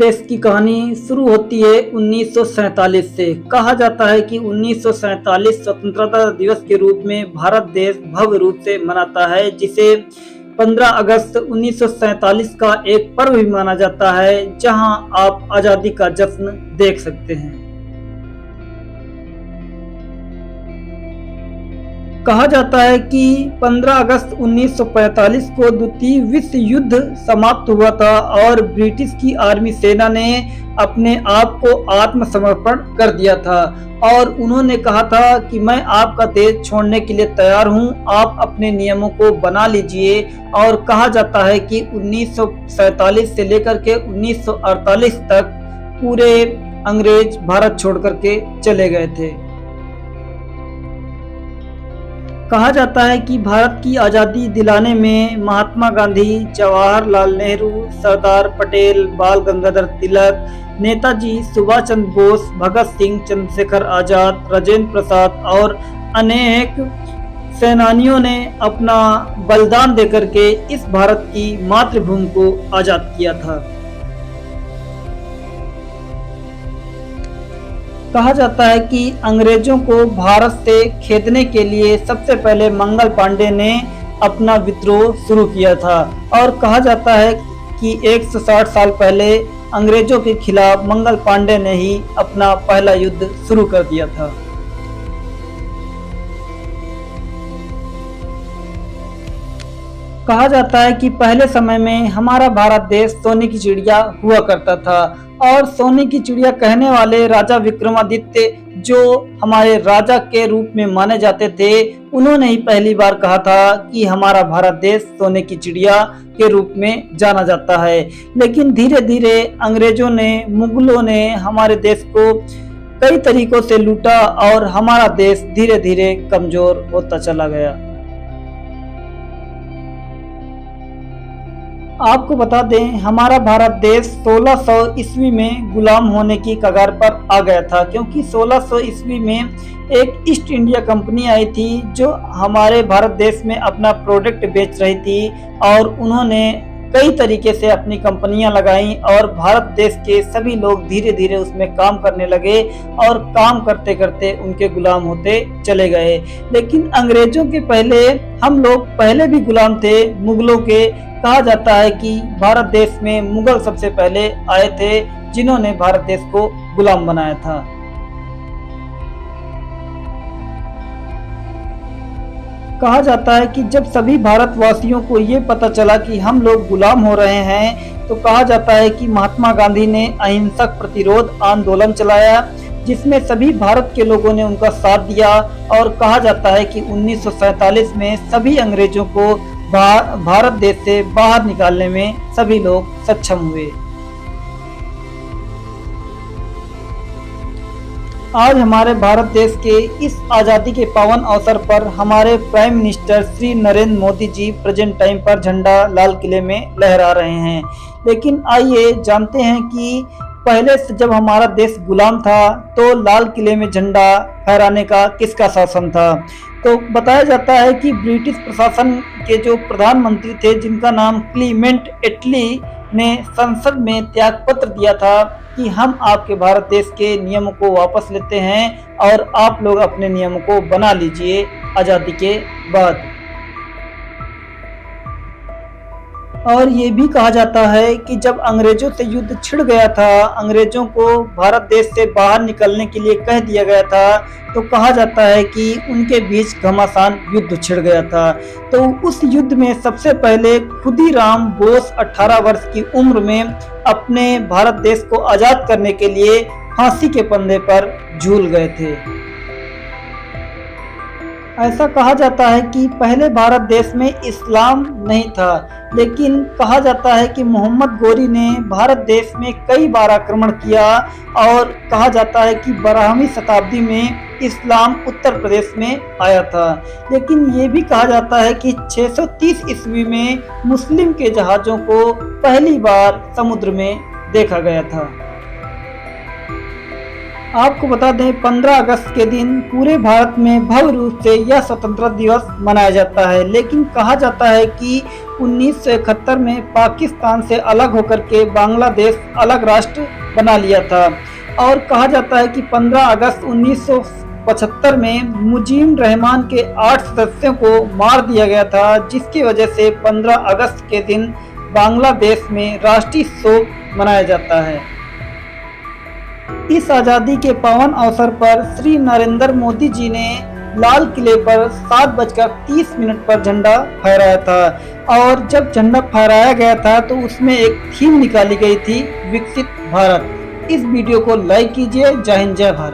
देश की कहानी शुरू होती है 1947 से। कहा जाता है कि 1947 स्वतंत्रता दिवस के रूप में भारत देश भव्य रूप से मनाता है, जिसे 15 अगस्त 1947 का एक पर्व भी माना जाता है, जहां आप आजादी का जश्न देख सकते हैं। कहा जाता है कि 15 अगस्त 1945 को द्वितीय विश्व युद्ध समाप्त हुआ था और ब्रिटिश की आर्मी सेना ने अपने आप को आत्मसमर्पण कर दिया था और उन्होंने कहा था कि मैं आपका देश छोड़ने के लिए तैयार हूं, आप अपने नियमों को बना लीजिए। और कहा जाता है कि 1947 से लेकर के 1948 तक पूरे अंग्रेज भारत छोड़ करके चले गए थे। कहा जाता है कि भारत की आज़ादी दिलाने में महात्मा गांधी, जवाहरलाल नेहरू, सरदार पटेल, बाल गंगाधर तिलक, नेताजी सुभाष चंद्र बोस, भगत सिंह, चंद्रशेखर आजाद, राजेंद्र प्रसाद और अनेक सेनानियों ने अपना बलिदान देकर के इस भारत की मातृभूमि को आजाद किया था। कहा जाता है कि अंग्रेजों को भारत से खेदने के लिए सबसे पहले मंगल पांडे ने अपना विद्रोह शुरू किया था और कहा जाता है कि 160 साल पहले अंग्रेजों के खिलाफ मंगल पांडे ने ही अपना पहला युद्ध शुरू कर दिया था। कहा जाता है कि पहले समय में हमारा भारत देश सोने की चिड़िया हुआ करता था और सोने की चिड़िया कहने वाले राजा विक्रमादित्य, जो हमारे राजा के रूप में माने जाते थे, उन्होंने ही पहली बार कहा था कि हमारा भारत देश सोने की चिड़िया के रूप में जाना जाता है। लेकिन धीरे धीरे अंग्रेजों ने, मुगलों ने हमारे देश को कई तरीकों से लूटा और हमारा देश धीरे धीरे कमजोर होता चला गया। आपको बता दें, हमारा भारत देश 1600 ईस्वी में गुलाम होने की कगार पर आ गया था, क्योंकि 1600 ईस्वी में एक ईस्ट इंडिया कंपनी आई थी जो हमारे भारत देश में अपना प्रोडक्ट बेच रही थी और उन्होंने कई तरीके से अपनी कंपनियां लगाई और भारत देश के सभी लोग धीरे धीरे उसमें काम करने लगे और काम करते करते उनके गुलाम होते चले गए। लेकिन अंग्रेजों के पहले हम लोग पहले भी गुलाम थे मुगलों के। कहा जाता है कि भारत देश में मुगल सबसे पहले आए थे जिन्होंने भारत देश को गुलाम बनाया था। कहा जाता है कि जब सभी भारतवासियों को ये पता चला कि हम लोग गुलाम हो रहे हैं, तो कहा जाता है कि महात्मा गांधी ने अहिंसक प्रतिरोध आंदोलन चलाया, जिसमें सभी भारत के लोगों ने उनका साथ दिया और कहा जाता है कि 1947 में सभी अंग्रेजों को भारत देश से बाहर निकालने में सभी लोग सक्षम हुए। आज हमारे भारत देश के इस आज़ादी के पावन अवसर पर हमारे prime minister Shri Narendra Modi ji present time पर झंडा लाल किले में लहरा रहे हैं। लेकिन आइए जानते हैं कि पहले से जब हमारा देश गुलाम था तो लाल किले में झंडा फहराने का किसका शासन था। तो बताया जाता है कि ब्रिटिश प्रशासन के जो प्रधानमंत्री थे, जिनका नाम क्लीमेंट एटली, ने संसद में त्यागपत्र दिया था कि हम आपके भारत देश के नियमों को वापस लेते हैं और आप लोग अपने नियमों को बना लीजिए आज़ादी के बाद। और ये भी कहा जाता है कि जब अंग्रेजों से युद्ध छिड़ गया था, अंग्रेजों को भारत देश से बाहर निकलने के लिए कह दिया गया था, तो कहा जाता है कि उनके बीच घमासान युद्ध छिड़ गया था। तो उस युद्ध में सबसे पहले खुदीराम बोस 18 वर्ष की उम्र में अपने भारत देश को आज़ाद करने के लिए फांसी के फंदे पर झूल गए थे। ऐसा कहा जाता है कि पहले भारत देश में इस्लाम नहीं था, लेकिन कहा जाता है कि मोहम्मद गोरी ने भारत देश में कई बार आक्रमण किया और कहा जाता है कि 12वीं शताब्दी में इस्लाम उत्तर प्रदेश में आया था। लेकिन ये भी कहा जाता है कि 630 ईस्वी में मुस्लिम के जहाज़ों को पहली बार समुद्र में देखा गया था। आपको बता दें, 15 अगस्त के दिन पूरे भारत में भव्य रूप से यह स्वतंत्रता दिवस मनाया जाता है। लेकिन कहा जाता है कि 1971 में पाकिस्तान से अलग होकर के बांग्लादेश अलग राष्ट्र बना लिया था। और कहा जाता है कि 15 अगस्त 1975 में मुजीब रहमान के 8 सदस्यों को मार दिया गया था, जिसकी वजह से 15 अगस्त के दिन बांग्लादेश में राष्ट्रीय शोक मनाया जाता है। इस आज़ादी के पावन अवसर पर श्री नरेंद्र मोदी जी ने लाल किले पर 7:30 पर झंडा फहराया था। और जब झंडा फहराया गया था तो उसमें एक थीम निकाली गई थी, विकसित भारत। इस वीडियो को लाइक कीजिए। जय हिंद, जय भारत।